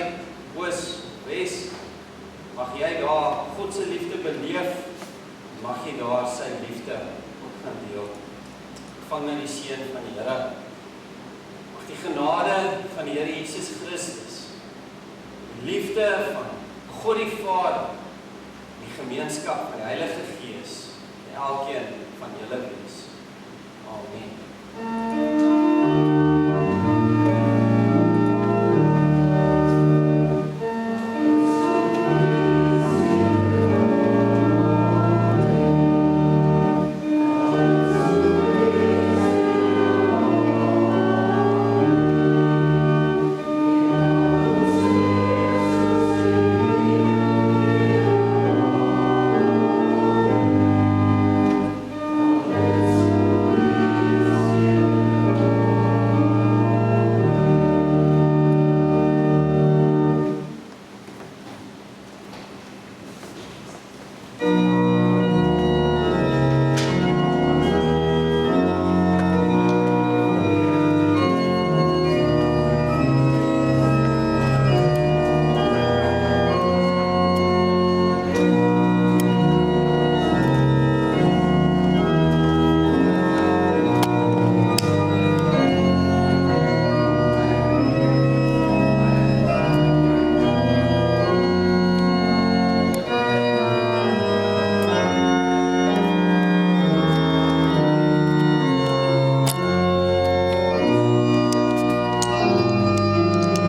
suid, oos, wes, mag jy daar God se liefde beleef, mag jy daar sy liefde ook gaan deel. Vang nou die seën van die Here. Mag die genade van die Here Jesus Christus, die liefde van God die Vader, die gemeenskap van die Heilige Gees, en elkeen van julle wees. Amen.